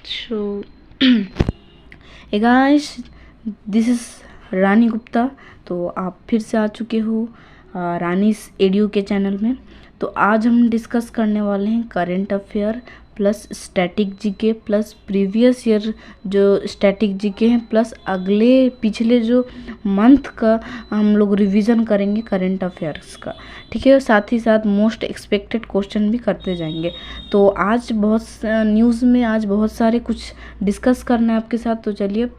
So, hey guys, this is Rani Gupta. तो आप फिर से आ चुके हो रानीस एडियो के चैनल में। तो आज हम डिस्कस करने वाले हैं current affair plus static GK plus previous year जो स्टैटिक जीके हैं प्लस अगले पिछले जो मंथ का हम लोग रिवीजन करेंगे करंट अफेयर्स का। ठीक है, साथ ही साथ मोस्ट एक्सपेक्टेड क्वेश्चन भी करते जाएंगे। तो आज बहुत न्यूज़ में आज बहुत सारे कुछ डिस्कस करना है आपके साथ। तो चलिए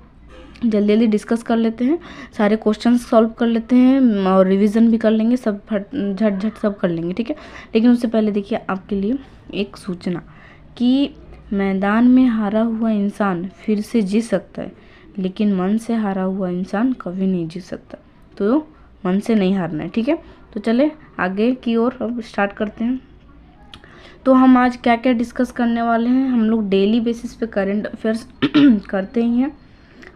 जल्दी जल्दी डिस्कस कर लेते हैं, सारे क्वेश्चन सॉल्व कर लेते हैं और रिवीजन भी कर लेंगे, सब झट झट सब कर लेंगे। ठीक है, लेकिन उससे पहले देखिए आपके लिए एक सूचना कि मैदान में हारा हुआ इंसान फिर से जी सकता है, लेकिन मन से हारा हुआ इंसान कभी नहीं जी सकता। तो मन से नहीं हारना है। ठीक है, तो चले आगे की ओर अब स्टार्ट करते हैं। तो हम आज क्या क्या डिस्कस करने वाले हैं। हम लोग डेली बेसिस पे करंट अफेयर्स करते ही हैं,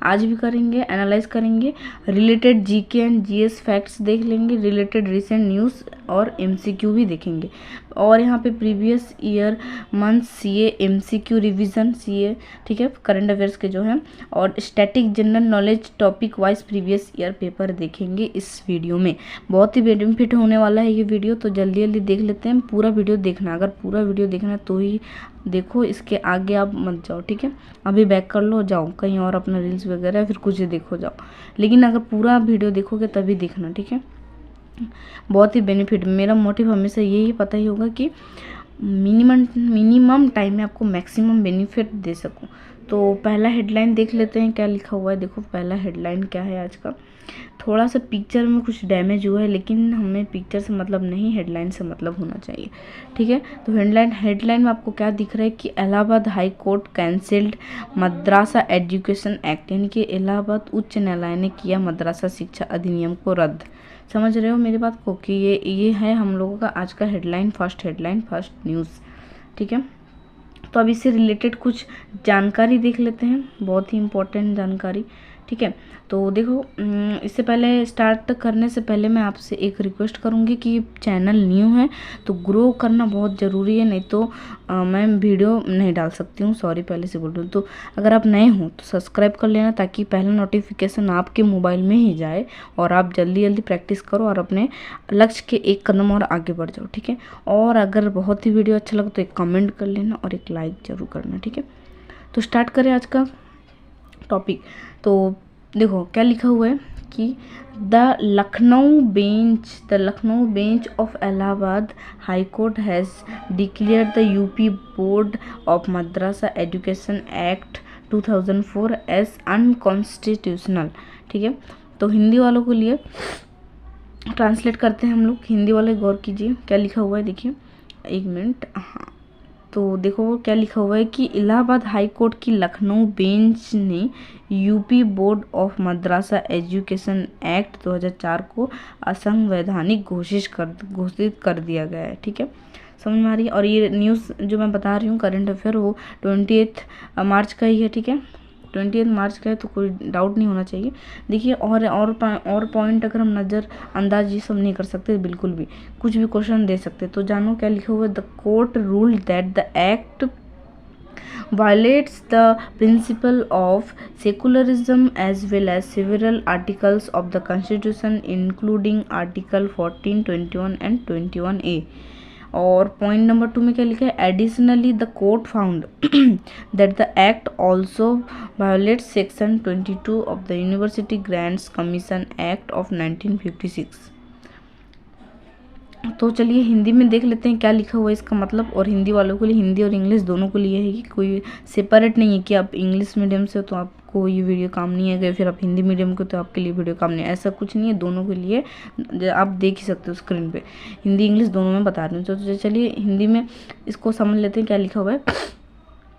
आज भी करेंगे, एनालाइज करेंगे, related GK and GS facts देख लेंगे, रिलेटेड रिसेंट न्यूज़ और एमसीक्यू भी देखेंगे। और यहाँ पे previous year month CA MCQ revision CA, ठीक है, करंट अफेयर्स के जो हैं, और static general knowledge topic wise previous year paper देखेंगे इस वीडियो में। बहुत ही बेनिफिट होने वाला है ये वीडियो, तो जल्दी जल्दी देख लेते हैं। पूरा वीडियो देखना, अगर पूरा वीडियो देखना है तो ही देखो, इसके आगे आप मत जाओ। ठीक है, अभी बैक कर लो, जाओ कहीं और अपना रील्स वगैरह फिर कुछ देखो जाओ, लेकिन अगर पूरा वीडियो देखोगे तभी देखना। ठीक है, बहुत ही बेनिफिट, मेरा मोटिव हमेशा यही पता ही होगा कि मिनिमम टाइम में आपको मैक्सिमम बेनिफिट दे सकूं। तो पहला हेडलाइन देख लेते हैं क्या लिखा हुआ है। देखो पहला हेडलाइन क्या है आज का। थोड़ा सा पिक्चर में कुछ डैमेज हुआ है, लेकिन हमें पिक्चर से मतलब नहीं, हेडलाइन से मतलब होना चाहिए। ठीक है, तो हेडलाइन में आपको क्या दिख रहा है कि Allahabad high court cancelled madrasa education act, यानी कि इलाहाबाद उच्च न्यायालय ने किया मद्रासा शिक्षा अधिनियम को रद्द। समझ रहे हो मेरी बात को कि ये है हम लोगों का आज का हेडलाइन, फर्स्ट न्यूज़। ठीक है, तो अब इससे रिलेटेड कुछ जानकारी देख लेते हैं, बहुत ही इम्पोर्टेंट जानकारी। ठीक है, तो देखो इससे पहले स्टार्ट करने से पहले मैं आपसे एक रिक्वेस्ट करूँगी कि चैनल न्यू है तो ग्रो करना बहुत ज़रूरी है, नहीं तो मैं वीडियो नहीं डाल सकती हूँ। सॉरी पहले से बोल रही हूँ। तो अगर आप नए हो तो सब्सक्राइब कर लेना, ताकि पहला नोटिफिकेशन आपके मोबाइल में ही जाए और आप जल्दी जल्दी प्रैक्टिस करो और अपने लक्ष्य के एक कदम और आगे बढ़ जाओ। ठीक है, और अगर बहुत ही वीडियो अच्छा लगे तो एक कमेंट कर लेना और एक लाइक ज़रूर करना। ठीक है, तो स्टार्ट करें आज का टॉपिक। तो देखो क्या लिखा हुआ है कि the Lucknow bench of Allahabad high court has declared the UP board of madrasa education act 2004 as unconstitutional. ठीक है, तो हिंदी वालों के लिए ट्रांसलेट करते हैं हम लोग, हिंदी वाले गौर कीजिए क्या लिखा हुआ है। देखिए एक मिनट, हाँ, तो देखो क्या लिखा हुआ है कि इलाहाबाद हाई कोर्ट की लखनऊ बेंच ने UP board of madrasa education act 2004 को असंवैधानिक घोषित कर दिया गया है। ठीक है, समझ में आ रही है। और ये न्यूज़ जो मैं बता रही हूँ करंट अफेयर, वो 28 मार्च का ही है। ठीक है, 28 मार्च का है, तो कोई डाउट नहीं होना चाहिए। देखिए और पॉइंट अगर हम नज़र अंदाज ये सब नहीं कर सकते, बिल्कुल भी कुछ भी क्वेश्चन दे सकते। तो जानो क्या लिखा हुआ है। The court ruled that the act violates the principle of secularism as well as several articles of the constitution including article 14, 21 and 21A। और पॉइंट नंबर 2 में क्या लिखा है, additionally the court found that the act also violates section 22 of the university grants commission act of 1956। तो चलिए हिंदी में देख लेते हैं क्या लिखा हुआ है इसका मतलब। और हिंदी वालों के लिए, हिंदी और इंग्लिश दोनों के लिए है कि कोई सेपरेट नहीं है कि आप इंग्लिश मीडियम से हो तो आपको ये वीडियो काम नहीं है, फिर आप हिंदी मीडियम को तो आपके लिए वीडियो काम नहीं है, ऐसा कुछ नहीं है। दोनों के लिए आप देख ही सकते हो स्क्रीन पे, हिंदी इंग्लिश दोनों में बता रही हूँ। तो चलिए हिंदी में इसको समझ लेते हैं क्या लिखा हुआ है।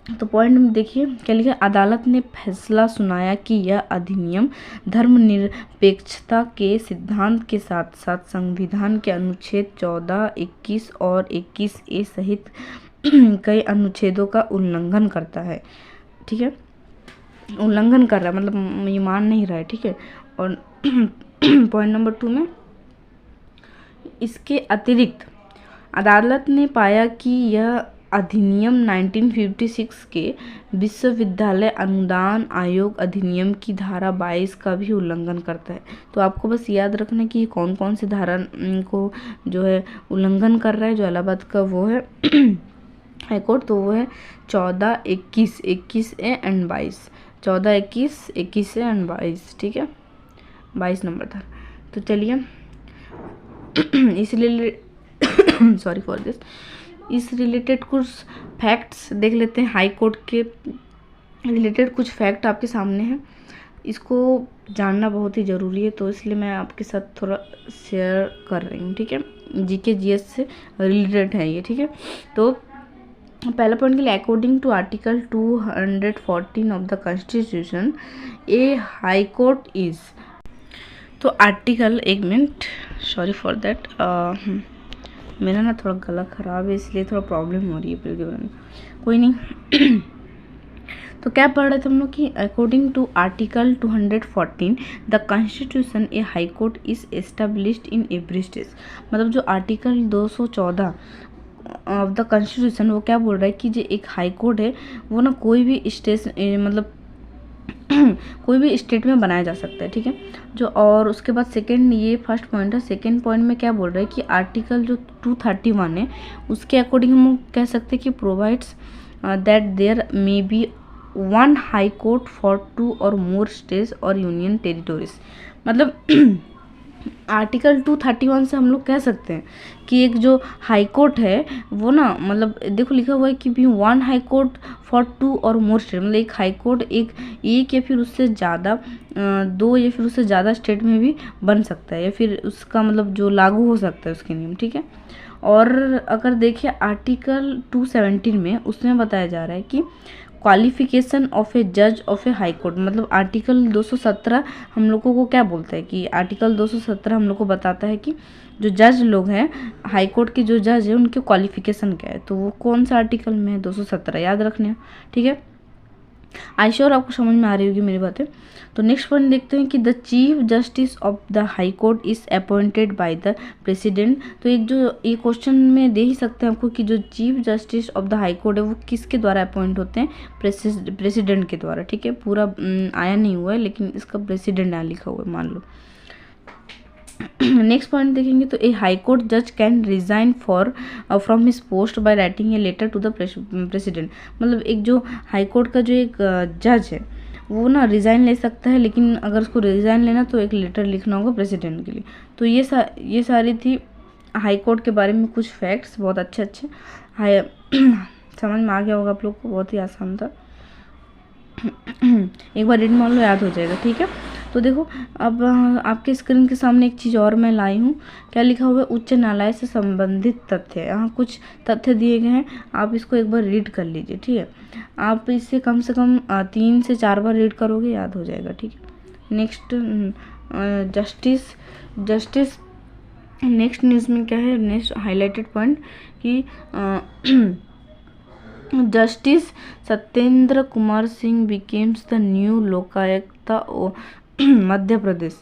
तो पॉइंट में देखिए क्या लिखा है, अदालत ने फैसला सुनाया कि यह अधिनियम धर्मनिरपेक्षता के सिद्धांत के साथ साथ संविधान के अनुच्छेद 14, 21 और 21A सहित कई अनुच्छेदों का उल्लंघन करता है। ठीक है, उल्लंघन कर रहा है मतलब ये मान नहीं रहा है। ठीक है, और पॉइंट नंबर 2 में इसके अतिरिक्त अदालत ने पाया कि यह अधिनियम 1956 के विश्वविद्यालय अनुदान आयोग अधिनियम की धारा 22 का भी उल्लंघन करता है। तो आपको बस याद रखना कि कौन कौन सी धारा को जो है उल्लंघन कर रहा है जो इलाहाबाद का वो है हाईकोर्ट, तो वो है 14, 21, 21A एंड 22, 14, 21, 21A एंड 22, ठीक है, 22 नंबर था। तो चलिए इसलिए सॉरी फॉर दिस, इस रिलेटेड कुछ फैक्ट्स देख लेते हैं। हाई कोर्ट के रिलेटेड कुछ फैक्ट आपके सामने हैं, इसको जानना बहुत ही ज़रूरी है, तो इसलिए मैं आपके साथ थोड़ा शेयर कर रही हूँ, ठीक है। जीके जीएस से रिलेटेड है ये, ठीक है। तो पहला पॉइंट के लिए, according to article 214 of the constitution a high court is. तो आर्टिकल, एक मिनट, सॉरी फॉर दैट, मेरा ना थोड़ा गला ख़राब है इसलिए थोड़ा प्रॉब्लम हो रही है फिर में, कोई नहीं। तो क्या पढ़ रहे थे हम लोग कि according to article 214 the constitution a high court is established in every state. मतलब जो आर्टिकल 214 ऑफ द कॉन्स्टिट्यूशन वो क्या बोल रहा है कि जो एक हाई कोर्ट है वो ना कोई भी स्टेट मतलब कोई भी स्टेट में बनाया जा सकता है, ठीक है। जो और उसके बाद सेकंड, ये फर्स्ट पॉइंट है। सेकंड पॉइंट में क्या बोल रहा है कि आर्टिकल जो 231 है उसके अकॉर्डिंग हम कह सकते हैं कि provides that there may be one high court for 2 और मोर स्टेट्स और यूनियन टेरिटोरीज। मतलब आर्टिकल 231 से हम लोग कह सकते हैं कि एक जो हाई कोर्ट है वो ना, मतलब देखो लिखा हुआ है कि भी वन हाई कोर्ट फॉर 2 और मोर स्टेट, मतलब एक हाई कोर्ट एक या फिर उससे ज़्यादा 2 या फिर उससे ज़्यादा स्टेट में भी बन सकता है, या फिर उसका मतलब जो लागू हो सकता है उसके नियम, ठीक है। और अगर देखिए आर्टिकल 217 में, उसमें बताया जा रहा है कि क्वालिफिकेशन ऑफ ए जज ऑफ ए हाई कोर्ट। मतलब आर्टिकल 217 हम लोगों को क्या बोलता है कि आर्टिकल 217 हम लोग को बताता है कि जो जज लोग हैं हाई कोर्ट के, जो जज है उनके क्वालिफिकेशन क्या है। तो वो कौन सा आर्टिकल में है, 217, याद रखने, ठीक है। आई श्योर आपको समझ में आ रही होगी मेरी बातें। तो नेक्स्ट पॉइंट देखते हैं कि the chief justice of the high court is appointed by the president. तो एक जो ये क्वेश्चन में दे ही सकते हैं आपको कि जो chief justice of the high court है वो किसके द्वारा अपॉइंट होते हैं, प्रेसिडेंट के द्वारा, ठीक है। पूरा आया नहीं हुआ है लेकिन इसका प्रेसिडेंट यहाँ लिखा हुआ है, मान लो। नेक्स्ट पॉइंट देखेंगे तो ए हाई कोर्ट जज can resign from his post by writing a letter to the president. मतलब एक जो हाई कोर्ट का जो एक जज है वो ना रिज़ाइन ले सकता है, लेकिन अगर उसको रिज़ाइन लेना तो एक लेटर लिखना होगा प्रेसिडेंट के लिए। तो ये सारी थी हाई कोर्ट के बारे में कुछ फैक्ट्स, बहुत अच्छे हाई समझ में आ गया होगा आप लोग को, बहुत ही आसान था। एक बार रीड मान लो, याद हो जाएगा, ठीक है। तो देखो अब आपके स्क्रीन के सामने एक चीज़ और मैं लाई हूँ, क्या लिखा हुआ है, उच्च न्यायालय से संबंधित तथ्य। यहाँ कुछ तथ्य दिए गए हैं, आप इसको एक बार रीड कर लीजिए, ठीक है। आप इसे कम से कम 3 से 4 बार रीड करोगे, याद हो जाएगा, ठीक है। नेक्स्ट जस्टिस नेक्स्ट न्यूज़ में क्या है, नेक्स्ट हाईलाइटेड पॉइंट कि justice Satyendra Kumar Singh becomes the new Lokayukta Madhya Pradesh,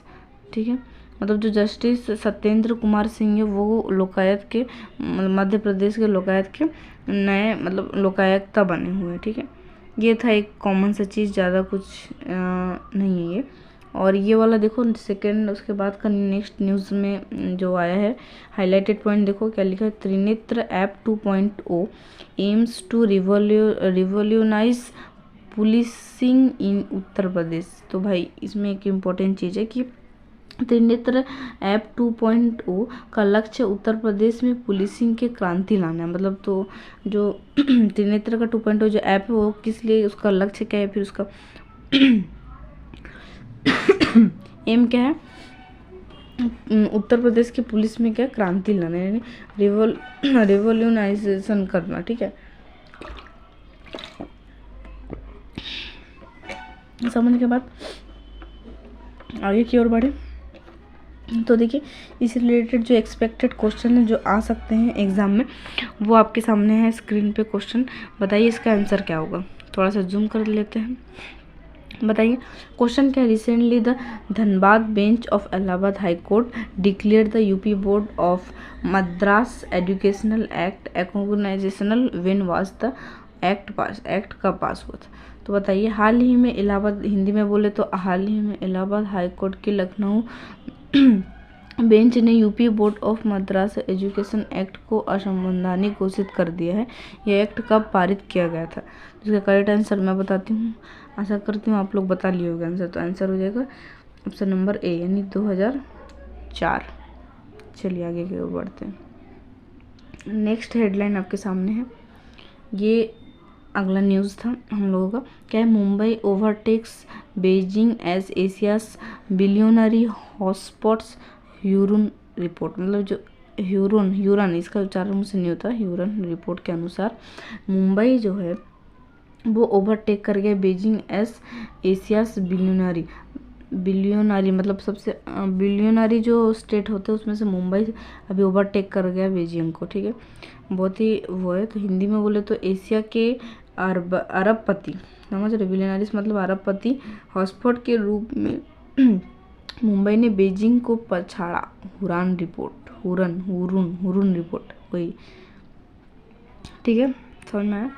ठीक है। मतलब जो जस्टिस सत्येंद्र कुमार सिंह है वो लोकायुक्त के, मध्य प्रदेश के लोकायुक्त के नए मतलब लोकायुक्त बने हुए हैं, ठीक है। ये था एक कॉमन सा चीज़, ज़्यादा कुछ नहीं है ये। और ये वाला देखो सेकंड, उसके बाद का नेक्स्ट न्यूज़ में जो आया है हाईलाइटेड पॉइंट, देखो क्या लिखा है, Trinetra app 2.0 aims to revolutionise policing in Uttar Pradesh. तो भाई इसमें एक इम्पॉर्टेंट चीज़ है कि त्रिनेत्र ऐप 2.0 का लक्ष्य उत्तर प्रदेश में पुलिसिंग के क्रांति लाना है। मतलब तो जो त्रिनेत्र का 2.0 जो ऐप है वो किस लिए, उसका लक्ष्य क्या है, फिर उसका एम क्या है, उत्तर प्रदेश के पुलिस में क्या क्रांति लाना, यानी रिवोल्यूनाइजेशन करना, ठीक है। समझने के बाद आगे की ओर बढ़े तो देखिए इस रिलेटेड जो एक्सपेक्टेड क्वेश्चन है जो आ सकते हैं एग्जाम में वो आपके सामने है स्क्रीन पे क्वेश्चन। बताइए इसका आंसर क्या होगा। थोड़ा सा जूम कर लेते हैं, बताइए क्वेश्चन क्या, recently the Dhanbad bench of Allahabad high court declare the UP board of Madras educational act unconstitutional when was the act pass, act कब पास हुआ था। तो बताइए हाल ही में इलाहाबाद, हिंदी में बोले तो हाल ही में इलाहाबाद हाई कोर्ट के लखनऊ बेंच ने UP board of Madras education act को असंवैधानिक घोषित कर दिया है। यह एक्ट कब पारित किया गया था। इसका करेक्ट आंसर मैं बताती हूँ, आशा करती हूँ आप लोग बता लिए होंगे आंसर। तो आंसर हो जाएगा ऑप्शन नंबर ए यानी 2004। चलिए आगे की ओर बढ़ते हैं। नेक्स्ट हेडलाइन आपके सामने है, ये अगला न्यूज़ था हम लोगों का। क्या है, Mumbai overtakes Beijing as Asia's billionaire hotspots Hurun report. मतलब जो ह्यूरन इसका उच्चारण मुझसे नहीं होता। ह्यूरन रिपोर्ट के अनुसार मुंबई जो है वो ओवरटेक कर गया बीजिंग एज एशियाज बिलियनरी मतलब सबसे बिलियनरी जो स्टेट होते हैं उसमें से मुंबई अभी ओवरटेक कर गया बीजिंग को। ठीक है, बहुत ही वो है। तो हिंदी में बोले तो एशिया के अरबपति, समझ रहे, बिलियनरीज मतलब अरबपति हॉटस्पॉट के रूप में मुंबई ने बीजिंग को पछाड़ा। हुरन रिपोर्ट वही। ठीक है, समझ में आया।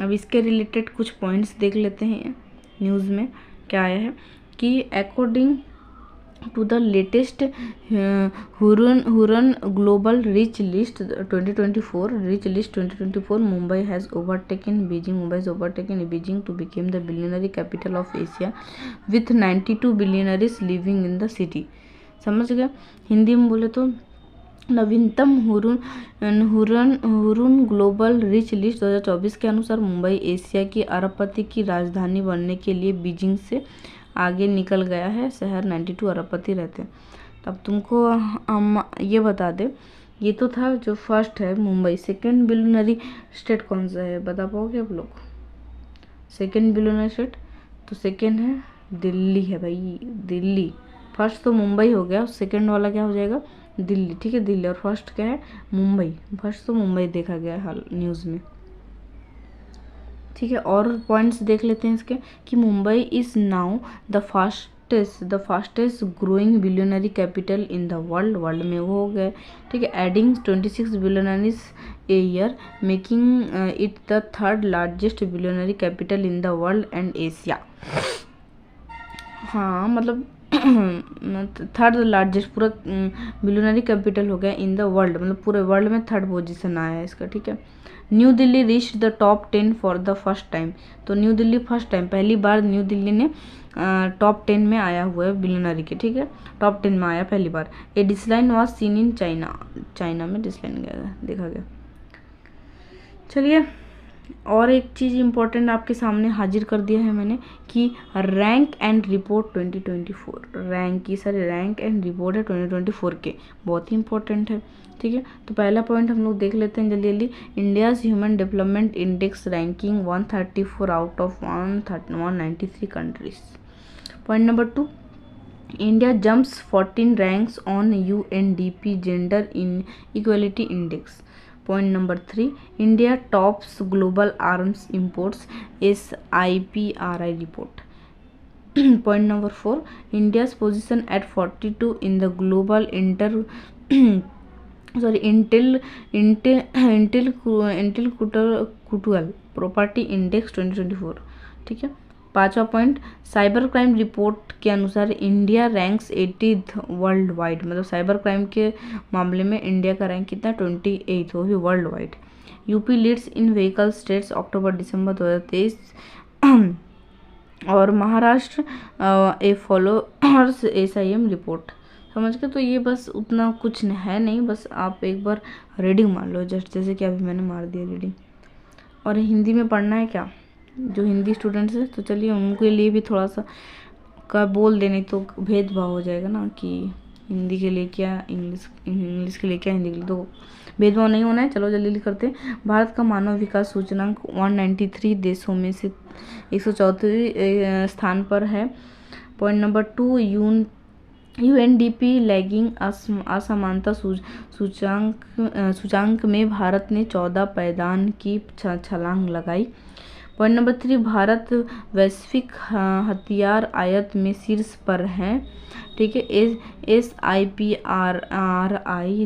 अब इसके रिलेटेड कुछ पॉइंट्स देख लेते हैं। न्यूज़ में क्या आया है कि according to the latest Hurun global rich list 2024 Mumbai has overtaken Beijing to became the billionaire capital of Asia with 92 billionaires living in the city. समझ गए। हिंदी में बोले तो नवीनतम हुरन ग्लोबल रिच लिस्ट 2024 के अनुसार मुंबई एशिया की अरबपति की राजधानी बनने के लिए बीजिंग से आगे निकल गया है। शहर 92 अरबपति रहते हैं। तब तुमको हम ये बता दें, ये तो था जो फर्स्ट है मुंबई। सेकंड बिलियनरी स्टेट कौन सा है, बता पाओगे आप लोग? सेकंड बिलियनरी स्टेट तो सेकंड है दिल्ली है भाई, दिल्ली। फर्स्ट तो मुंबई हो गया, सेकंड वाला क्या हो जाएगा, दिल्ली। ठीक है, दिल्ली। और फर्स्ट क्या है, मुंबई। फर्स्ट तो मुंबई देखा गया है हाल न्यूज़ में। ठीक है, और पॉइंट्स देख लेते हैं इसके कि Mumbai is now the fastest growing billionaire capital in the world में वो हो गए। ठीक है, adding 26 billionaires a year making it the third largest billionaire capital in the world and Asia. हाँ मतलब थर्ड लार्जेस्ट पूरा बिलियनरी कैपिटल हो गया इन द वर्ल्ड, मतलब पूरे वर्ल्ड में थर्ड पोजीशन आया है इसका। ठीक है, new Delhi reach the top 10 for the first time. तो न्यू दिल्ली फर्स्ट टाइम, पहली बार न्यू दिल्ली ने टॉप 10 में आया हुआ है बिलियनरी के। ठीक है, टॉप 10 में आया पहली बार। A decline was seen in China में डिक्लाइन देखा गया। चलिए, और एक चीज़ इम्पोर्टेंट आपके सामने हाजिर कर दिया है मैंने कि rank and report 2024 rank and report है 2024 के, बहुत ही इंपॉर्टेंट है। ठीक है, तो पहला पॉइंट हम लोग देख लेते हैं जल्दी। India's human development index ranking 134 out of 193 countries. Point number 2, India jumps 14 ranks on UNDP gender inequality index. Point number 3, India tops global arms imports SIPRI report. Point number 4, India's position at 42 in the global intellectual property index 2024। ठीक है, पांचवा point, cyber crime report के अनुसार India ranks 80th world wide, मतलब cyber crime के मामले में India का रैंक कितना, 28 वो भी world wide. UP leads in vehicle states अक्टूबर-दिसंबर 2023 और Maharashtra a followers SIM report. समझ के, तो ये बस उतना कुछ है नहीं, बस आप एक बार रीडिंग मार लो जस्ट, जैसे कि अभी मैंने मार दिया रीडिंग। और हिंदी में पढ़ना है क्या, जो हिंदी स्टूडेंट्स हैं तो चलिए उनके लिए भी थोड़ा सा का बोल देने, तो भेदभाव हो जाएगा ना कि हिंदी के लिए क्या इंग्लिश के लिए क्या हिंदी के लिए, तो भेदभाव नहीं होना है। चलो जल्दी करते हैं। भारत का मानव विकास सूचकांक 193 देशों में से 134 स्थान पर है। पॉइंट नंबर 2, UNDP लैगिंग असमानता सूचांक में भारत ने 14 पायदान की छलांग लगाई। पॉइंट नंबर 3, भारत वैश्विक हथियार आयात में शीर्ष पर है, ठीक है, SIPRI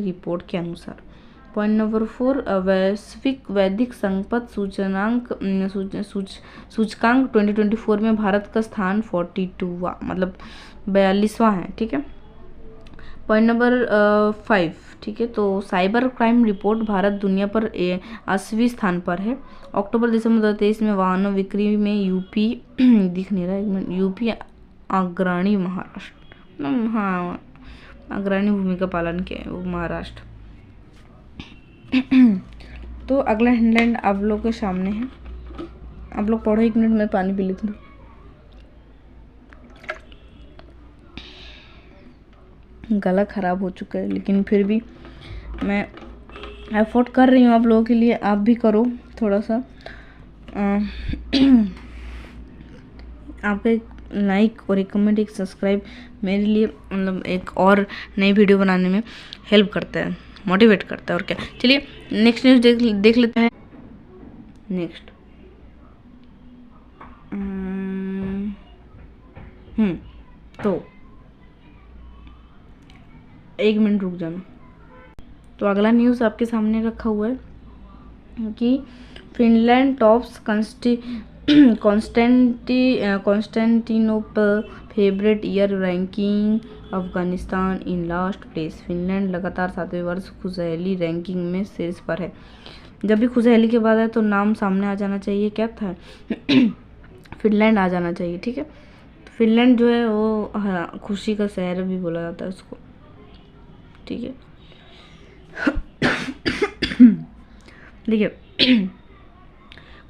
रिपोर्ट के अनुसार। पॉइंट नंबर 4, वैश्विक वैदिक संपत्ति सूचकांक 2024 में भारत का स्थान 42वां मतलब 42वां है, ठीक है। पॉइंट नंबर 5, ठीक है, तो साइबर क्राइम रिपोर्ट भारत दुनिया पर 80वें स्थान पर है। अक्टूबर दिसंबर 2023 में वाहनों बिक्री में यूपी दिख नहीं रहा, एक मिनट, यूपी अग्रणी महाराष्ट्र, हाँ अग्रणी भूमिका पालन किया है वो महाराष्ट्र। तो अगला हेडलाइन आप लोग के सामने है, आप लोग पढ़ो, 1 मिनट में पानी पी लेती हूँ। गला ख़राब हो चुका है लेकिन फिर भी मैं एफर्ट कर रही हूँ आप लोगों के लिए, आप भी करो थोड़ा सा। आप एक लाइक और एक कमेंट एक सब्सक्राइब मेरे लिए मतलब एक और नई वीडियो बनाने में हेल्प करता है, मोटिवेट करता है, और क्या। चलिए नेक्स्ट न्यूज़ देख लेते हैं। नेक्स्ट तो 1 मिनट रुक जाना। तो अगला न्यूज़ आपके सामने रखा हुआ है कि Finland tops Constantinople favourite year ranking, Afghanistan in last place. Finland लगातार 7वें वर्ष खुशहाली रैंकिंग में शीर्ष पर है। जब भी खुशहाली के बाद है तो नाम सामने आ जाना चाहिए, क्या था फिनलैंड आ जाना चाहिए, ठीक है। तो फिनलैंड जो है वो खुशी का शहर भी बोला जाता है उसको, ठीक है। देखिए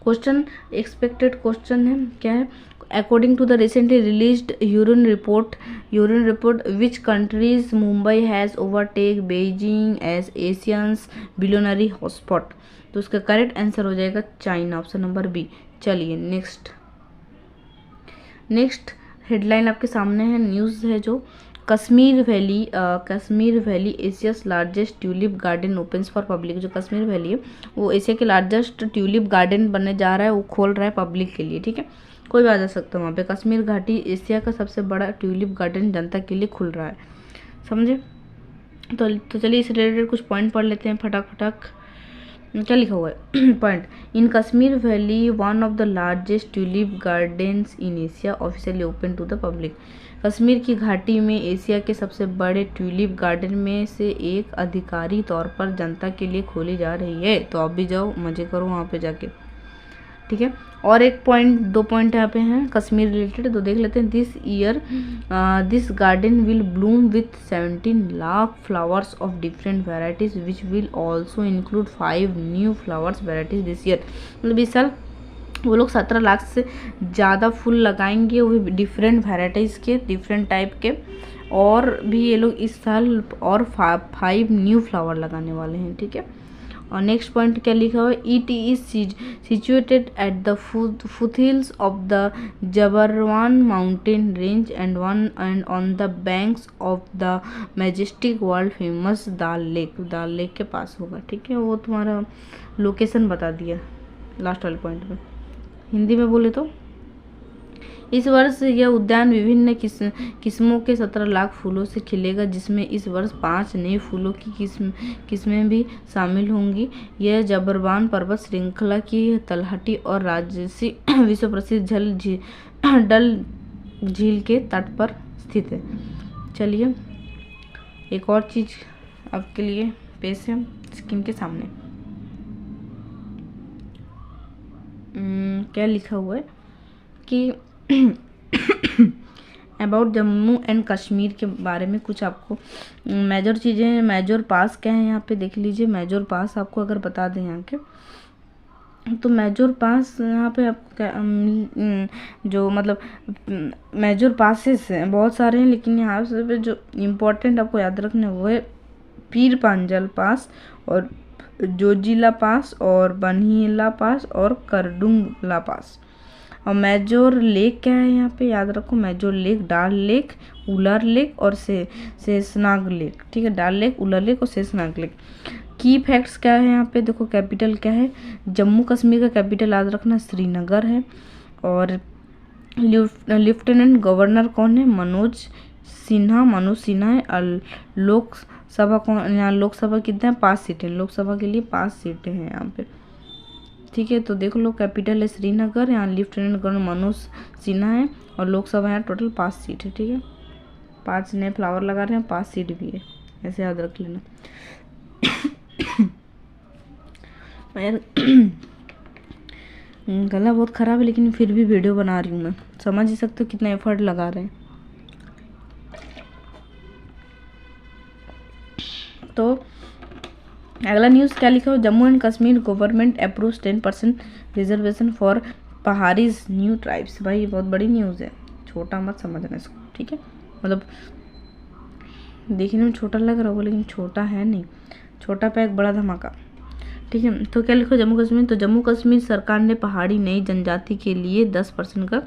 क्वेश्चन, एक्सपेक्टेड क्वेश्चन है, क्या है, according to the recently released Hurun report which countries Mumbai has overtake Beijing as Asians billionaire hotspot. तो उसका करेक्ट आंसर हो जाएगा चाइना, ऑप्शन नंबर बी। चलिए नेक्स्ट हेडलाइन आपके सामने है, न्यूज़ है जो Kashmir valley Asia's largest tulip garden opens for public. जो कश्मीर वैली है वो एशिया के लार्जेस्ट ट्यूलिप गार्डन बनने जा रहा है, वो खोल रहा है पब्लिक के लिए, ठीक है। कोई भी आ जा सकता है वहाँ पे। कश्मीर घाटी एशिया का सबसे बड़ा ट्यूलिप गार्डन जनता के लिए खुल रहा है, समझे। तो चलिए इस रिलेटेड कुछ पॉइंट पढ़ लेते हैं फटाक। क्या लिखा हुआ है point, in Kashmir valley one of the largest tulip gardens in Asia officially open to the public. Kashmir की घाटी में एशिया के सबसे बड़े ट्यूलिप गार्डन में से एक अधिकारी तौर पर जनता के लिए खोली जा रही है। तो आप भी जाओ, मज़े करो वहाँ पे जाके, ठीक है। और 2 पॉइंट यहाँ पे हैं कश्मीर रिलेटेड, तो देख लेते हैं। This year this garden will Bloom with 17 lakh flowers of different varieties which will also include 5 new flowers varieties this year. मतलब इस साल वो लोग 17 लाख से ज़्यादा फूल लगाएंगे, वो भी डिफरेंट वेराइटीज़ के, डिफरेंट टाइप के, और भी ये लोग इस साल और 5 न्यू फ्लावर लगाने वाले हैं, ठीक है। और नेक्स्ट पॉइंट क्या लिखा हुआ है, it is situated at the foothills of the Zabarwan mountain range and on the banks of the majestic world famous Dal lake के पास होगा, ठीक है। वो तुम्हारा लोकेशन बता दिया लास्ट वाले पॉइंट में। हिंदी में बोले तो इस वर्ष यह उद्यान विभिन्न किस्मों के 17 लाख फूलों से खिलेगा, जिसमें इस वर्ष 5 नए फूलों की किस्में भी शामिल होंगी। यह जबरवान पर्वत श्रृंखला की तलहटी और राजसी विश्व प्रसिद्ध डल झील के तट पर स्थित है। चलिए एक और चीज़ आपके लिए पेश है स्क्रीन के सामने। क्या लिखा हुआ है कि अबाउट जम्मू एंड कश्मीर के बारे में कुछ आपको मेजर चीज़ें, मेजर पास क्या है यहाँ पे देख लीजिए। मेजर पास आपको अगर बता दें यहाँ के, तो मेजर पास यहाँ पे आपको जो मतलब मेजर पासेस हैं बहुत सारे हैं, लेकिन यहाँ से जो इम्पोर्टेंट आपको याद रखना है वो है पीर पांजल पास और जोजिला पास और बनीला पास और करडुंगला पास। और मेजोर लेक क्या है यहाँ पे याद रखो, मेजोर लेक, डाल लेक, उलर लेक और शेषनाग लेक, ठीक है। डाल लेक, उलर लेक और शेषनाग लेक की फैक्ट्स क्या है यहाँ पे देखो, कैपिटल क्या है, जम्मू कश्मीर का कैपिटल याद रखना श्रीनगर है। और लेफ्टिनेंट गवर्नर कौन है, मनोज सिन्हा है। और लोकसभा कौन, यहाँ लोकसभा कितना है, 5 सीटें, लोकसभा के लिए 5 सीटें हैं यहाँ पे, ठीक है। तो देख लो, कैपिटल है श्रीनगर, यहाँ लेफ्टिनेंट गवर्नर मनोज सिन्हा है और लोकसभा यहाँ टोटल 5 सीट है, ठीक है। 5 नए फ्लावर लगा रहे हैं, 5 सीट भी है, ऐसे याद रख लेना। यार गला बहुत ख़राब है, लेकिन फिर भी वीडियो बना रही हूँ मैं, समझ ही सकते हो कितना एफर्ट लगा रहे हैं। तो अगला न्यूज़ क्या लिखा हो, Jammu and Kashmir government approves 10% reservation for Paharis new tribes. भाई ये बहुत बड़ी न्यूज़ है, छोटा मत समझना इसको, ठीक है। मतलब देखने में छोटा लग रहा होगा, लेकिन छोटा है नहीं, छोटा पैक बड़ा धमाका, ठीक है। तो क्या लिखो, जम्मू कश्मीर, तो जम्मू कश्मीर सरकार ने पहाड़ी नई जनजाति के लिए 10% का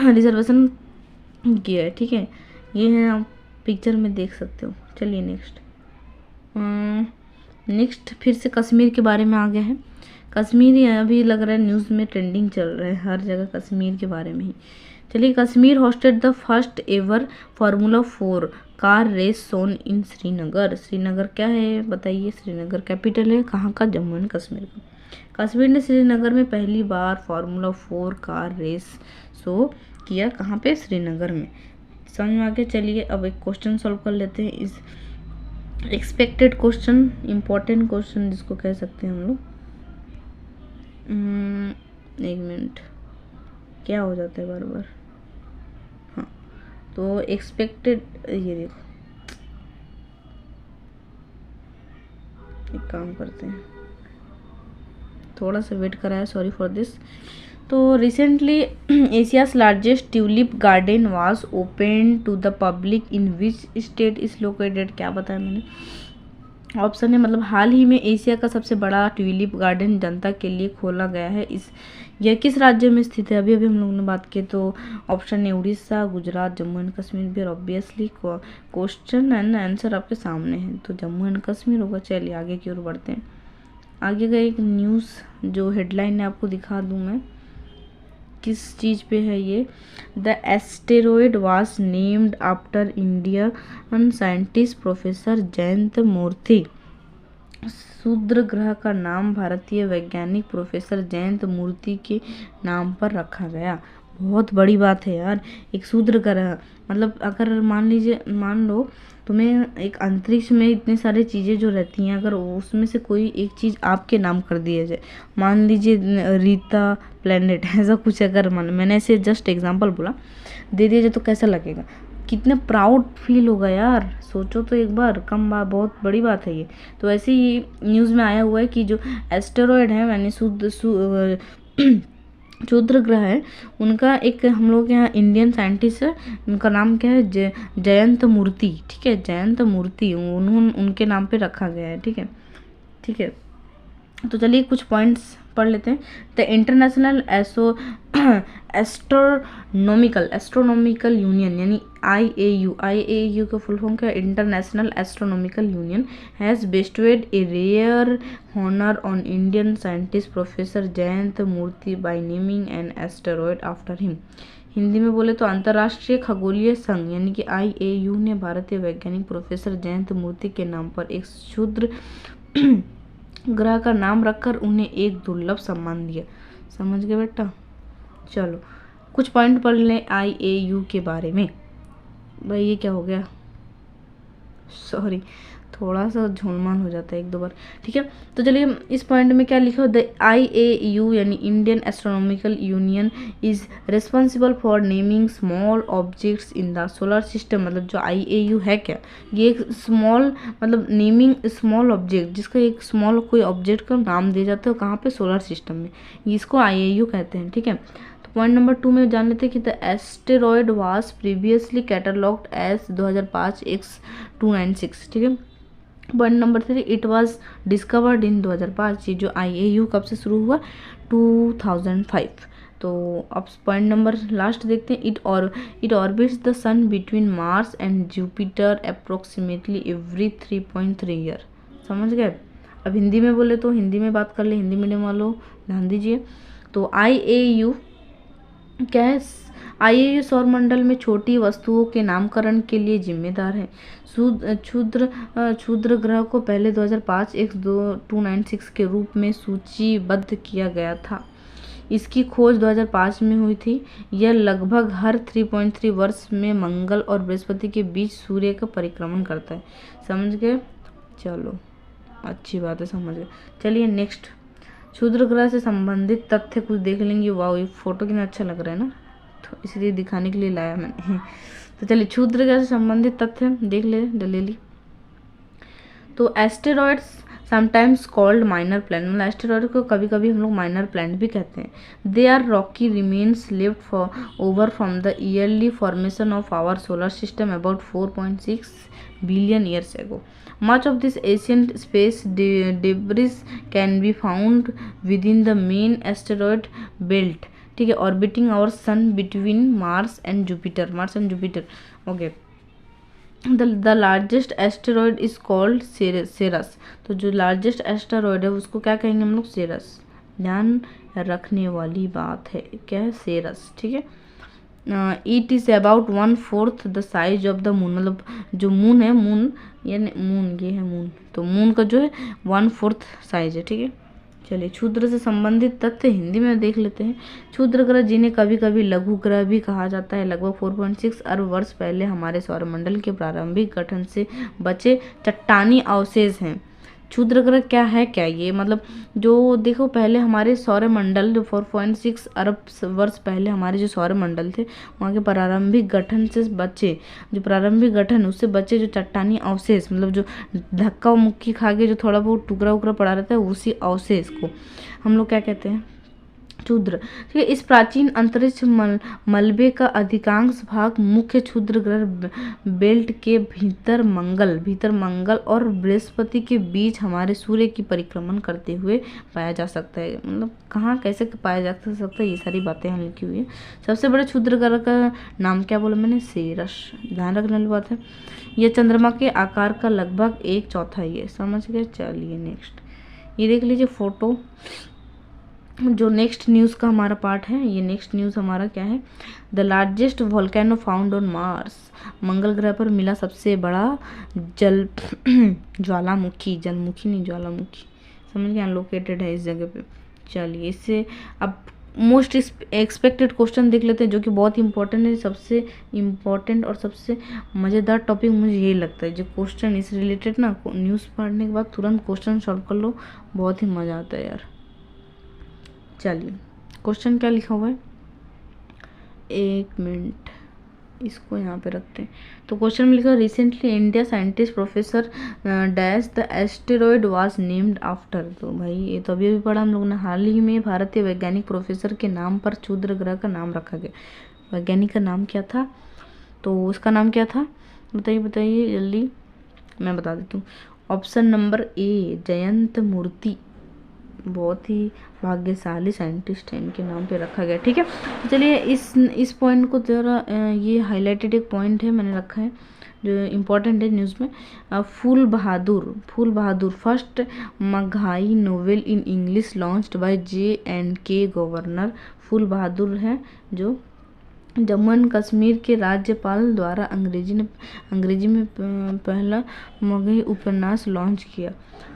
रिजर्वेशन किया है, ठीक है। ये है, आप पिक्चर में देख सकते हो। चलिए नेक्स्ट फिर से कश्मीर के बारे में आ गया है। कश्मीर अभी लग रहा है न्यूज़ में ट्रेंडिंग चल रहा है, हर जगह कश्मीर के बारे में ही। चलिए, Kashmir hosted the first ever formula 4 car race सोन इन श्रीनगर। श्रीनगर क्या है बताइए, श्रीनगर कैपिटल है कहाँ का, जम्मू एंड कश्मीर का। कश्मीर ने श्रीनगर में पहली बार फार्मूला 4 कार रेस शो किया, कहाँ पे, श्रीनगर में। समझ में आ गया। चलिए अब एक क्वेश्चन सॉल्व कर लेते हैं, इस एक्सपेक्टेड क्वेश्चन, इम्पोर्टेंट क्वेश्चन जिसको कह सकते हैं हम लोग। एक मिनट, क्या हो जाता है बार बार। हाँ, तो एक्सपेक्टेड, ये देखो, एक काम करते हैं, थोड़ा सा वेट कराया, सॉरी फॉर दिस। तो recently Asia's largest tulip garden was open to the public in which state is located. क्या बताया मैंने, ऑप्शन है, मतलब हाल ही में एशिया का सबसे बड़ा ट्यूलिप गार्डन जनता के लिए खोला गया है, यह किस राज्य में स्थित है। अभी हम लोगों ने बात की, तो ऑप्शन है उड़ीसा, गुजरात, जम्मू एंड कश्मीर भी। और ऑब्वियसली क्वेश्चन एंड आंसर आपके सामने है, तो जम्मू एंड कश्मीर होगा। चलिए आगे की ओर बढ़ते हैं। आगे का एक न्यूज़ जो हेडलाइन है आपको दिखा दूँ मैं, किस चीज़ पे है ये। The asteroid was named after Indian scientist professor Jayant Murthy. शूद्र ग्रह का नाम भारतीय वैज्ञानिक प्रोफेसर जयंत मूर्ति के नाम पर रखा गया। बहुत बड़ी बात है यार, एक शूद्र ग्रह, मतलब अगर मान लो तुम्हें एक अंतरिक्ष में इतने सारे चीज़ें जो रहती हैं, अगर उसमें से कोई एक चीज़ आपके नाम कर दिया जाए, मान लीजिए रीता प्लेनेट, ऐसा कुछ अगर मैंने ऐसे जस्ट एग्जांपल बोला, दे दिया जाए तो कैसा लगेगा, कितना प्राउड फील होगा यार, सोचो तो एक बार, कम बात, बहुत बड़ी बात है ये। तो ऐसे ही न्यूज़ में आया हुआ है कि जो एस्टेरॉयड है, यानी शूद्र ग्रह है, उनका एक हम लोग यहाँ इंडियन साइंटिस्ट है, उनका नाम क्या है, जयंत मूर्ति, ठीक है, जयंत मूर्ति, उनके नाम पे रखा गया है, ठीक है, ठीक है। तो चलिए कुछ पॉइंट्स पढ़ लेते हैं। द इंटरनेशनल एस्ट्रोनॉमिकल यूनियन यानी IAU का फुल फॉर्म क्या है, international astronomical union has bestowed a rare honour on Indian scientist professor Jayant Murthy by naming an asteroid after him. Hindi में बोले तो अंतर्राष्ट्रीय खगोलीय संघ यानी कि IAU ने भारतीय वैज्ञानिक प्रोफेसर जयंत मूर्ति के नाम पर एक क्षुद्र ग्रह का नाम रखकर उन्हें एक दुर्लभ सम्मान दिया। समझ गए बेटा। चलो कुछ पॉइंट पढ़ लें IAU के बारे में। भाई ये क्या हो गया, सॉरी, थोड़ा सा झोलमान हो जाता है एक दो बार, ठीक है। तो चलिए इस पॉइंट में क्या लिखा हो, द IAU यानी Indian astronomical union is responsible for naming small objects in the solar system. मतलब जो IAU है क्या, ये एक स्मॉल, मतलब नेमिंग स्मॉल ऑब्जेक्ट, जिसका एक स्मॉल कोई ऑब्जेक्ट का नाम दिया जाता है कहाँ पे, सोलर सिस्टम में, इसको IAU कहते हैं, ठीक है। तो पॉइंट नंबर 2 में जान लेते हैं कि the asteroid was previously catalogued as 2005 X296, ठीक है। Point number 3, it was discovered in 2005। ये जो IAU कब से शुरू हुआ, 2005। तो अब पॉइंट नंबर लास्ट देखते हैं, it orbits the sun between Mars and Jupiter approximately every 3.3 year. समझ गए। अब हिंदी में बोले तो हिंदी में बात कर ले, हिंदी मीडियम वालों ध्यान दीजिए। तो IAU क्या है? IAU सौरमंडल में छोटी वस्तुओं के नामकरण के लिए जिम्मेदार है। क्षुद्र ग्रह को पहले 2005 X296 के रूप में सूचीबद्ध किया गया था। इसकी खोज 2005 में हुई थी। यह लगभग हर 3.3 वर्ष में मंगल और बृहस्पति के बीच सूर्य का परिक्रमण करता है। समझ गए? चलो अच्छी बात है, समझ गए। चलिए नेक्स्ट, क्षुद्र ग्रह से संबंधित तथ्य कुछ देख लेंगे। वाह, ये फोटो कितना अच्छा लग रहा है ना, तो इसलिए दिखाने के लिए लाया मैंने। तो चलिए क्षुद्र ग्रह से संबंधित तथ्य देख ले ली। तो asteroids sometimes called minor planet, मतलब एस्टेरॉयड को कभी कभी हम लोग माइनर प्लैनेट भी कहते हैं। They are rocky remains left for over from the early formation of our solar system about 4.6 billion years ago. Much of this ancient space debris can be found within the main asteroid belt, ठीक है, orbiting our sun between Mars and Jupiter. Okay, the largest asteroid is called Ceres. तो जो largest asteroid है उसको क्या कहेंगे हम लोग? सेरस। ध्यान रखने वाली बात है, क्या है? सेरस, ठीक है। It is about 1/4 the size of the moon, मतलब जो मून है, मून यानी मून, ये है मून, तो मून का जो है 1/4 साइज है, ठीक है। चलिए क्षुद्र से संबंधित तथ्य हिंदी में देख लेते हैं। क्षुद्र ग्रह जिन्हें कभी कभी लघु ग्रह भी कहा जाता है, लगभग 4.6 अरब वर्ष पहले हमारे सौरमंडल के प्रारंभिक गठन से बचे चट्टानी अवशेष हैं। क्षुद्र ग्रह क्या है? क्या ये मतलब जो देखो पहले हमारे सौरमंडल जो 4.6 अरब वर्ष पहले हमारे जो सौरमंडल थे वहाँ के प्रारंभिक गठन से बचे, जो प्रारंभिक गठन उससे बचे जो चट्टानी अवशेष, मतलब जो धक्का मुक्की खा के जो थोड़ा बहुत टुकड़ा उकड़ा पड़ा रहता है उसी अवशेष को हम लोग क्या कहते हैं? क्षुद्र, ठीक है। इस प्राचीन अंतरिक्ष मलबे का अधिकांश भाग मुख्य क्षुद्र ग्रह बेल्ट के भीतर मंगल और बृहस्पति के बीच हमारे सूर्य की परिक्रमण करते हुए पाया जा सकता है। मतलब कहाँ कैसे पाया जा सकता है, ये सारी बातें यहाँ लिखी हुई है। सबसे बड़े क्षुद्र ग्रह का नाम क्या बोला मैंने? सेरस। ध्यान रखने वाली बात है। यह चंद्रमा के आकार का लगभग 1/4 है, समझ गए। चलिए नेक्स्ट ये देख लीजिए फोटो। जो नेक्स्ट न्यूज़ का हमारा पार्ट है, ये नेक्स्ट न्यूज़ हमारा क्या है? The largest volcano found on Mars, मंगल ग्रह पर मिला सबसे बड़ा ज्वालामुखी, समझ गए, लोकेटेड है इस जगह पे। चलिए इससे अब मोस्ट एक्सपेक्टेड क्वेश्चन देख लेते हैं, जो कि बहुत इंपॉर्टेंट है। सबसे इम्पॉर्टेंट और सबसे मज़ेदार टॉपिक मुझे ये लगता है, जो क्वेश्चन इस रिलेटेड ना न्यूज़ पढ़ने के बाद तुरंत क्वेश्चन सॉल्व कर लो, बहुत ही मज़ा आता है यार। चलिए क्वेश्चन क्या लिखा हुआ है, एक मिनट इसको यहाँ पे रखते हैं। तो क्वेश्चन में लिखा है recently India scientist professor dash the asteroid was named after. तो भाई ये तो अभी पढ़ा हम लोगों ने, हाल ही में भारतीय वैज्ञानिक प्रोफेसर के नाम पर क्षुद्र ग्रह का नाम रखा गया। वैज्ञानिक का नाम क्या था? तो उसका नाम क्या था बताइए जल्दी, मैं बता देती हूँ। ऑप्शन नंबर ए जयंत मूर्ति, बहुत ही भाग्यशाली साइंटिस्ट है, इनके नाम पे रखा गया, ठीक है। तो चलिए इस पॉइंट को ज़रा, ये हाईलाइटेड एक पॉइंट है मैंने रखा है जो इम्पोर्टेंट है न्यूज़ में। Phool Bahadur first Magahi novel in English launched by J&K governor. Phool Bahadur है जो जम्मू एंड कश्मीर के राज्यपाल द्वारा अंग्रेजी में पहला मगही उपन्यास लॉन्च किया,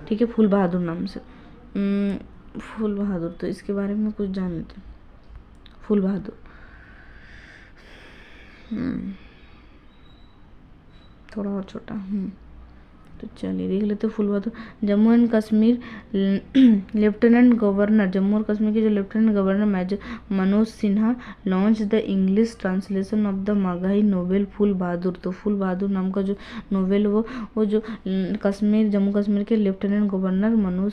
ठीक है, फूल बहादुर नाम से। फूल बहादुर, तो इसके बारे में कुछ जान लेते हैं। फूल बहादुर थोड़ा और छोटा, तो चलिए देख लेते हैं। Phool Bahadur Jammu and Kashmir lieutenant governor, Jammu और कश्मीर के जो lieutenant governor major Manoj Sinha launch the English translation of the Magahi novel Phool Bahadur. तो फूल बहादुर नाम का जो नोवेल वो जो जम्मू कश्मीर के लेफ्टिनेंट गवर्नर मनोज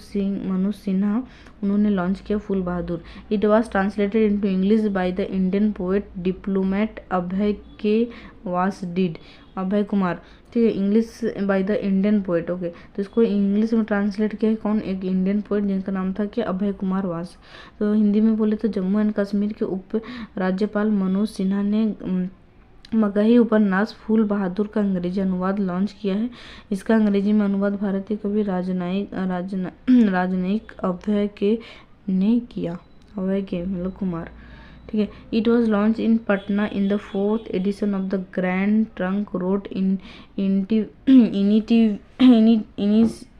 सिन्हा उन्होंने लॉन्च किया Phool Bahadur. It was translated into English by the Indian poet diplomat Abhay Kumar, ठीक है, English by the Indian poet. Okay, तो इसको इंग्लिश में ट्रांसलेट किया है कौन? एक इंडियन पोएट जिनका नाम था कि अभय कुमार वास। तो हिंदी में बोले तो जम्मू एंड कश्मीर के उप राज्यपाल मनोज सिन्हा ने मगही उपन्यास फूल बहादुर का अंग्रेजी अनुवाद लॉन्च किया है। इसका अंग्रेजी में अनुवाद भारतीय कवि राजनयिक अभय के ने किया। अभय के मतलब कुमार, ठीक है। It was launch in Patna in the 4th edition of the Grand Trunk Road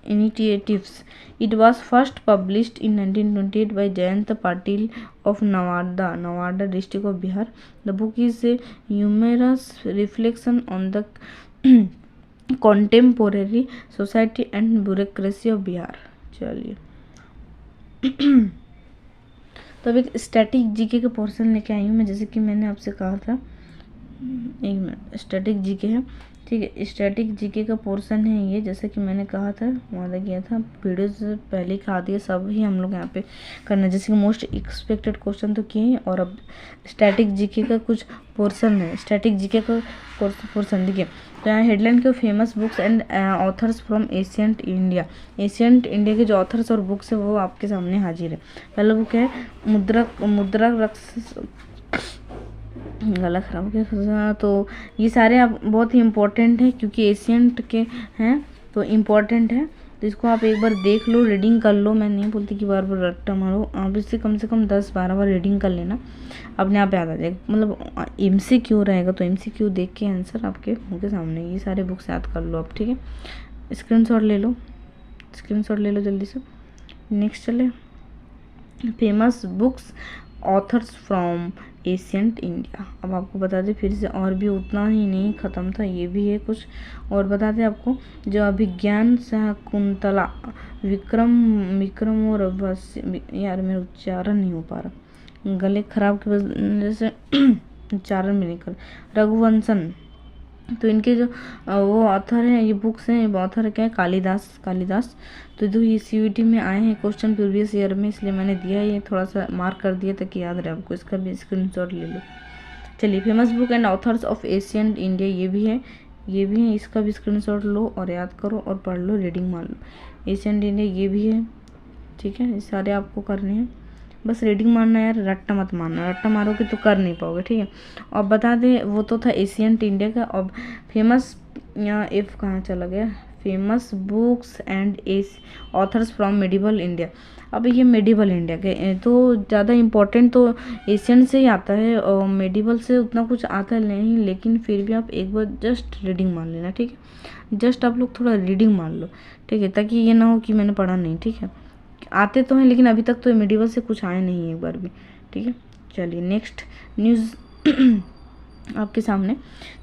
initiatives. It was first published in 1928 by Jayant Patil of Nawada district of Bihar. The book is a humorous reflection on the contemporary society and bureaucracy of Bihar. चलिए तो अब एक static GK का portion लेके आई हूँ मैं, जैसे कि मैंने आपसे कहा था। एक मिनट, स्टैटिक जीके है, ठीक है। स्टैटिक जीके का पोर्शन है ये, जैसे कि मैंने कहा था, वादा किया था, वीडियोस पहले ही कहा दिया, सब ही हम लोग यहाँ पे करना। जैसे कि मोस्ट एक्सपेक्टेड क्वेश्चन तो किए हैं, और अब स्टैटिक जीके का कुछ पोर्शन है। स्टैटिक जीके का पोर्शन देखिए, तो यहाँ हेडलाइन के famous books and authors from ancient India. Ancient India के जो ऑथर्स और बुक्स है वो आपके सामने हाजिर है। पहला बुक है मुद्रा रक्स, गला खराब हो गया। तो ये सारे आप बहुत ही इम्पोर्टेंट हैं, क्योंकि एशियंट के हैं तो इम्पोर्टेंट है, तो इसको आप एक बार देख लो, रीडिंग कर लो। मैं नहीं बोलती कि बार बार रट्टा मारो, आप इससे कम से कम 10-12 बार रीडिंग कर लेना, अपने आप याद आ जाएगा। मतलब MCQ रहेगा, तो MCQ देख के आंसर आपके मुँह के सामने, ये सारे बुक्स याद कर लो आप, ठीक है। स्क्रीनशॉट ले लो जल्दी से। नेक्स्ट चले, famous books authors from ancient India. अब आपको बता दें फिर से, और भी उतना ही नहीं ख़त्म था, ये भी है कुछ और बता दें आपको। जो अभिज्ञान शाकुंतला, विक्रम और यार मेरा उच्चारण नहीं हो पा रहा, गले खराब की वजह से उच्चारण भी नहीं कर। रघुवंशन, तो इनके जो वो ऑथर हैं, ये बुक्स हैं, ऑथर क्या है, कालिदास। तो जो ये CVT में आए हैं क्वेश्चन प्रीवियस ईयर में, इसलिए मैंने दिया है, ये थोड़ा सा मार्क कर दिया ताकि याद रहे आपको। इसका भी स्क्रीनशॉट ले लो। चलिए, famous book and authors of ancient India, ये भी है, इसका भी स्क्रीनशॉट लो और याद करो और पढ़ लो, रीडिंग मान लो। एशियंट इंडिया ये भी है, ठीक है। ये सारे आपको करने हैं, बस रीडिंग मारना यार, रट्टा मत मारना, रट्टा मारोगे तो कर नहीं पाओगे, ठीक है। और बता दें, वो तो था एशियंट इंडिया का। अब फेमस, यहाँ F कहाँ चला गया, famous books and authors from medieval India. अब ये मेडिवल इंडिया के तो ज़्यादा इम्पोर्टेंट तो एशियन से ही आता है, और मेडिवल से उतना कुछ आता नहीं, लेकिन फिर भी आप एक बार जस्ट रीडिंग मान लेना, ठीक है। जस्ट आप लोग थोड़ा रीडिंग मान लो, ठीक है, ताकि ये ना हो कि मैंने पढ़ा नहीं, ठीक है। आते तो हैं, लेकिन अभी तक तो मेडिवल से कुछ आए नहीं एक बार भी, ठीक है। चलिए, नेक्स्ट न्यूज़ आपके सामने।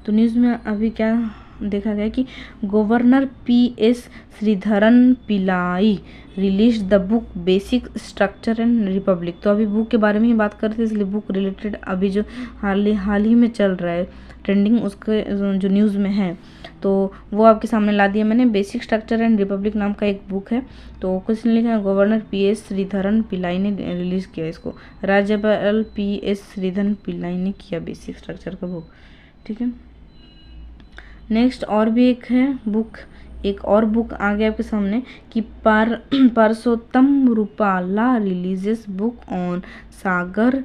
तो न्यूज़ में अभी क्या देखा गया कि governor PS Sreedharan Pillai release the book basic structure and Republic. तो अभी बुक के बारे में ही बात करते हैं, इसलिए बुक रिलेटेड अभी जो हाल ही में चल रहा है ट्रेंडिंग, उसके जो न्यूज़ में है, तो वो आपके सामने ला दिया मैंने। बेसिक स्ट्रक्चर एंड रिपब्लिक नाम का एक बुक है, तो कुछ लिखा है, गवर्नर PS श्रीधरन पिल्लाई ने रिलीज़ किया इसको। राज्यपाल PS श्रीधरन पिल्लाई ने किया बेसिक स्ट्रक्चर का बुक, ठीक है। नेक्स्ट और भी एक है बुक, एक और बुक आ गया आपके सामने कि Parshottam Rupala releases book on Sagar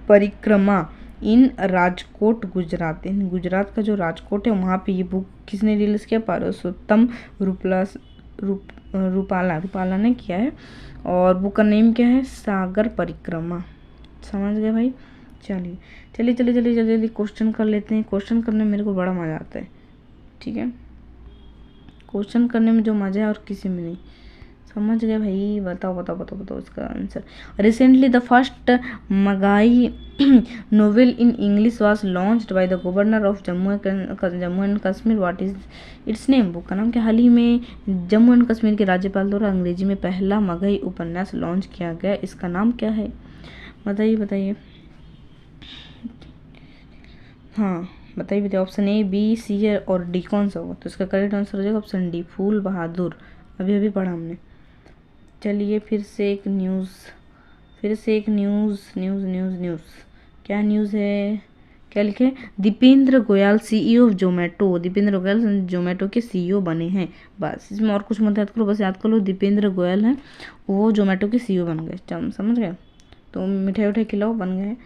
Parikrama in Rajkot, Gujarat. इन गुजरात का जो राजकोट है वहाँ पे ये बुक किसने रिलीज़ किया, परसोत्तम रूपाला ने किया है, और बुक का नेम क्या है, सागर परिक्रमा। समझ गए भाई। चलिए जल्दी क्वेश्चन कर लेते हैं। क्वेश्चन करने में मेरे को बड़ा मज़ा आता है, ठीक है। क्वेश्चन करने में जो मज़ा है और किसी में नहीं। समझ गए भाई। बताओ इसका answer. Recently the first Magahi novel in English was launched by the governor of Jammu and Kashmir. What is its name. Book का नाम क्या। हाल ही में जम्मू एंड कश्मीर के राज्यपाल द्वारा अंग्रेजी में पहला मगही उपन्यास लॉन्च किया गया, इसका नाम क्या है, बताइए। हाँ बताइए। ऑप्शन A, B, C है और D कौन सा होगा, तो इसका करेक्ट आंसर हो जाएगा ऑप्शन D, फूल बहादुर। अभी पढ़ा हमने। चलिए फिर से एक न्यूज़। क्या न्यूज़ है, क्या लिखे, दीपेंद्र गोयल CEO ऑफ जोमेटो। दीपेंद्र गोयल जोमेटो के CEO बने हैं। बस इसमें और कुछ मत याद करो, बस याद कर लो दीपेंद्र गोयल हैं, वो जोमेटो के CEO बन गए। समझ गए। तो मिठाई खिलाओ, बन गए।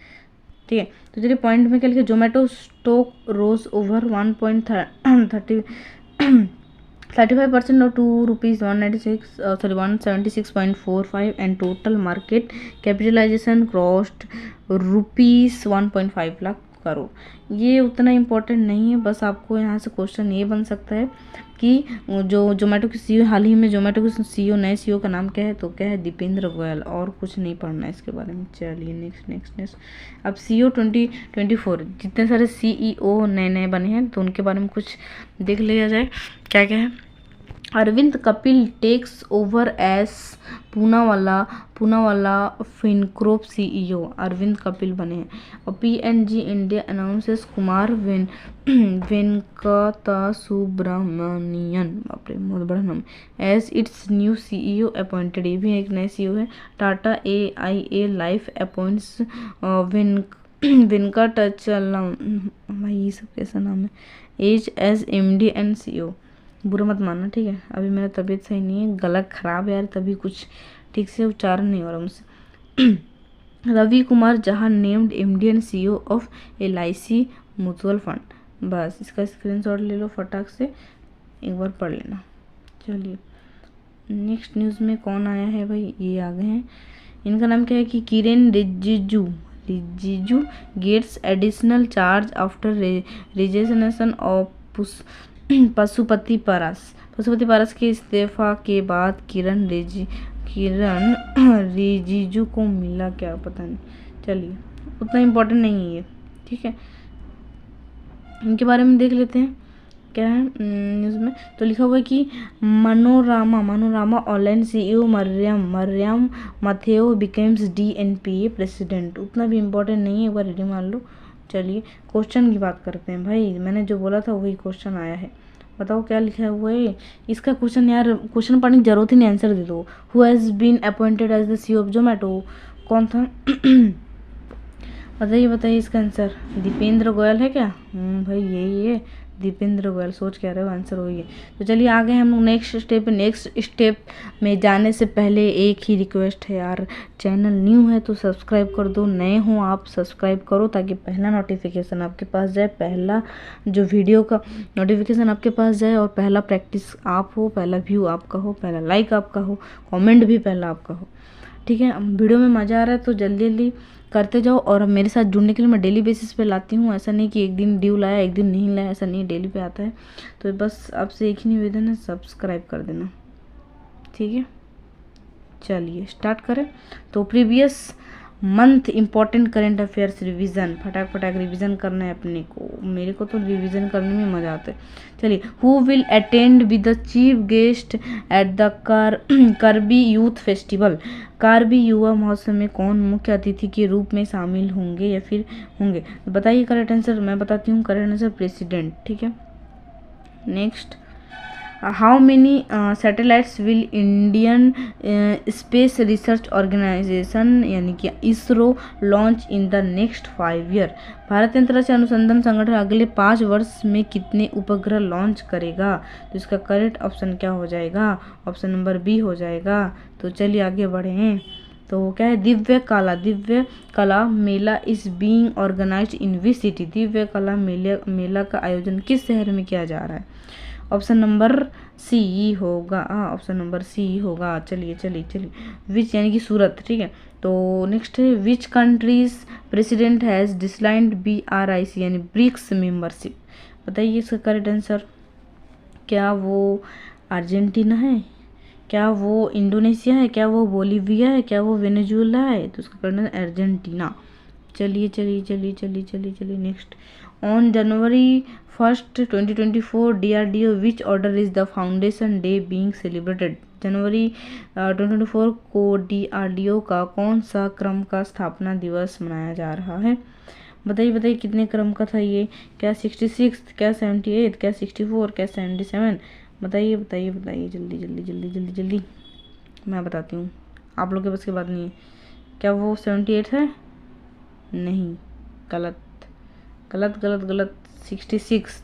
ठीक है। तो चलिए पॉइंट में क्या लिखा, जोमेटो स्टॉक रोज ओवर 1.35% और ₹176.45 and total market capitalisation crossed ₹1.5 lakh crore. ये उतना इम्पोर्टेंट नहीं है, बस आपको यहाँ से क्वेश्चन ये बन सकता है कि जो जोमेटो के सीईओ, हाल ही में जोमेटो के सीईओ, नए सीईओ का नाम क्या है, तो क्या है, दीपेंद्र गोयल, और कुछ नहीं पढ़ना है इसके बारे में। चलिए नेक्स्ट। अब सीईओ 2024 जितने सारे सीईओ नए नए बने हैं तो उनके बारे में कुछ देख लिया जाए, क्या क्या है। Arvind Kapil takes over as Poonawalla Fincorp CEO, Arvind Kapil बने हैं। और PNG India announces Kumar Venkatasubramanian, बाप रे बहुत बड़ा नाम, as its new CEO appointed, ये भी एक नए सीईओ है। Tata AIA life appoints Venkatachalam, भाई ये सब कैसा नाम है, as as MD and CEO। बुरा मत मानना, ठीक है, अभी मेरा तबीयत सही नहीं है, गला खराब है यार, तभी कुछ ठीक से उच्चारण नहीं हो रहा मुझसे। रवि कुमार जहाँ named MD and CEO of LIC mutual fund, बस इसका स्क्रीनशॉट ले लो फटाक से, एक बार पढ़ लेना। चलिए नेक्स्ट न्यूज़ में कौन आया है भाई, ये आ गए हैं, इनका नाम क्या है कि Kiren Rijiju gets additional charge after resignation of Pashupati Paras के इस्तीफा के बाद किरण रिजिजू को मिला क्या, पता नहीं, चलिए उतना इम्पोर्टेंट नहीं है ये, ठीक है। इनके बारे में देख लेते हैं क्या है न्यूज़ में। तो लिखा हुआ है कि Manorama online CEO Mariam Mathew becomes DNPA president, उतना भी इम्पोर्टेंट नहीं है, एक बार रीडिंग मान लो। चलिए क्वेश्चन की बात करते हैं भाई, मैंने जो बोला था वही क्वेश्चन आया है, बताओ क्या लिखा हुआ है इसका क्वेश्चन। यार क्वेश्चन पढ़ने की जरूरत ही नहीं, आंसर दे दो। Who has been appointed as the CEO of Zomato, कौन था? बताइए इसका आंसर, दीपेंद्र गोयल है क्या? भाई यही है दीपेंद्र गोयल, सोच क्या रहे हो, आंसर वही है। तो चलिए आगे हम लोग नेक्स्ट स्टेप में जाने से पहले एक ही रिक्वेस्ट है यार, चैनल न्यू है तो सब्सक्राइब कर दो, नए हो आप सब्सक्राइब करो ताकि पहला नोटिफिकेशन आपके पास जाए, पहला जो वीडियो का नोटिफिकेशन आपके पास जाए, और पहला प्रैक्टिस आप हो, पहला व्यू आपका हो, पहला लाइक आपका हो, कमेंट भी पहला आपका हो, ठीक है। वीडियो में मज़ा आ रहा है तो जल्दी करते जाओ, और मेरे साथ जुड़ने के लिए मैं डेली बेसिस पे लाती हूँ, ऐसा नहीं कि एक दिन ड्यू लाया एक दिन नहीं लाया, ऐसा नहीं, डेली पे आता है। तो बस आपसे एक ही निवेदन है, सब्सक्राइब कर देना, ठीक है। चलिए स्टार्ट करें। तो previous month important current affairs revision, फटाक रिवीजन करना है अपने को, मेरे को तो रिवीजन करने में मज़ा आता है। चलिए, who will attend with the chief guest at the Karbi youth festival, Karbi युवा महोत्सव में कौन मुख्य अतिथि के रूप में शामिल होंगे या फिर होंगे, बताइए करेक्ट आंसर। मैं बताती हूँ करेक्ट आंसर, प्रेसिडेंट, ठीक है। Next, how many satellites will Indian space research organisation यानी कि ISRO launch in the next 5 year, भारतीय अंतरिक्ष अनुसंधान संगठन अगले 5 वर्ष में कितने उपग्रह लॉन्च करेगा, तो इसका करेक्ट ऑप्शन क्या हो जाएगा, ऑप्शन नंबर बी हो जाएगा। तो चलिए आगे बढ़ें। तो क्या है, Divya Kala Mela is being organised in which city, Divya Kala मेला का आयोजन किस शहर में किया जा रहा है, ऑप्शन नंबर सी होगा, ऑप्शन नंबर सी होगा। चलिए विच यानी कि सूरत, ठीक है। तो नेक्स्ट है, which countries president has declined BRIC यानी ब्रिक्स मेंबरशिप, बताइए इसका करेक्ट आंसर। क्या वो अर्जेंटीना है, क्या वो इंडोनेशिया है, क्या वो बोलीविया है, क्या वो वेनेजुएला है, तो उसका करेक्ट आंसर अर्जेंटीना। चलिए next, on January 1st 2024 DRDO which order is the foundation day being celebrated, जनवरी 2024 को DRDO का कौन सा क्रम का स्थापना दिवस मनाया जा रहा है, बताइए कितने क्रम का था ये, क्या 66, क्या 78, क्या 64, क्या 77, बताइए जल्दी, मैं बताती हूँ, आप लोग के बस की बात नहीं है। क्या वो 78 है? नहीं, गलत 66।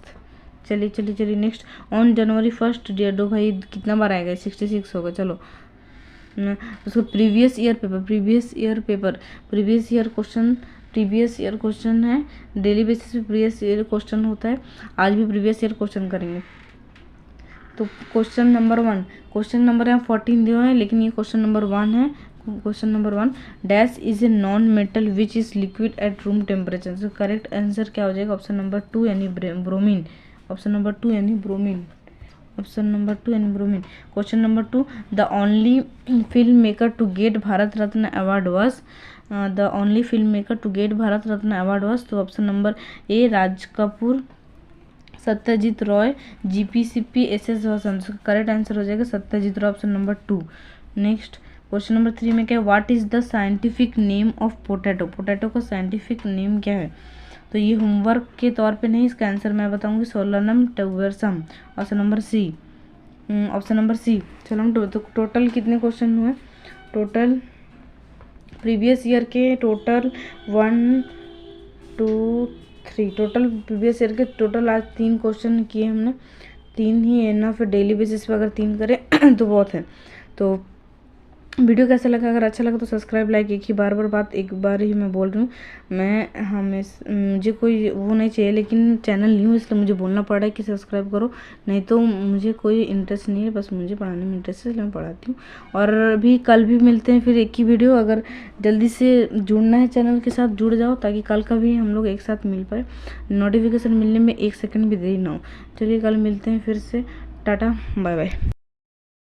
चलिए next, on January 1st DRDO, भाई कितना बार आएगा, 66 होगा। चलो उसको previous year question previous year question है, डेली बेसिस पे प्रीवियस ईयर क्वेश्चन होता है। आज भी प्रीवियस ईयर क्वेश्चन करेंगे। तो क्वेश्चन नंबर 1, क्वेश्चन नंबर यहाँ 14 दिए हैं, लेकिन ये क्वेश्चन नंबर 1 है। Question number 1, dash is a non metal which is liquid at room temperature. तो करेक्ट आंसर क्या हो जाएगा? ऑप्शन नंबर 2 यानी ब्रोमीन। ऑप्शन नंबर 2 यानी ब्रोमीन। ऑप्शन नंबर 2 यानी bromine. Question number 2, the only film maker to get Bharat Ratna award was. The only film maker to get Bharat Ratna award was. तो option number a Raj Kapoor, Satyajit Ray, जीपीसीपी, S S Vasan. Correct answer हो जाएगा Satyajit Ray, option number 2। Next question number 3 में क्या है? What is the scientific name of potato. Potato का scientific name क्या है? तो ये होमवर्क के तौर पे नहीं, इसका आंसर मैं बताऊंगी, solanum tuberosum. Option number C. Option number C solanum. तो टोटल कितने क्वेश्चन हुए? टोटल प्रीवियस ईयर के टोटल 1 2 3, टोटल प्रीवियस ईयर के टोटल आज 3 क्वेश्चन किए हमने। 3 ही है ना, फिर डेली बेसिस पे अगर 3 करें तो बहुत है। तो वीडियो कैसा लगा? अगर अच्छा लगा तो सब्सक्राइब, लाइक। एक ही बात एक बार ही मैं बोल रही हूँ। मैं मुझे कोई वो नहीं चाहिए, लेकिन चैनल न्यू इसलिए मुझे बोलना पड़ रहा है कि सब्सक्राइब करो, नहीं तो मुझे कोई इंटरेस्ट नहीं है, बस मुझे पढ़ाने में इंटरेस्ट है, इसलिए मैं पढ़ाती हूँ। और भी कल भी मिलते हैं फिर एक ही वीडियो। अगर जल्दी से जुड़ना है चैनल के साथ जुड़ जाओ, ताकि कल का भी हम लोग एक साथ मिल पाए, नोटिफिकेशन मिलने में 1 सेकंड भी देरी ना हो। चलिए कल मिलते हैं फिर से। Tata bye bye.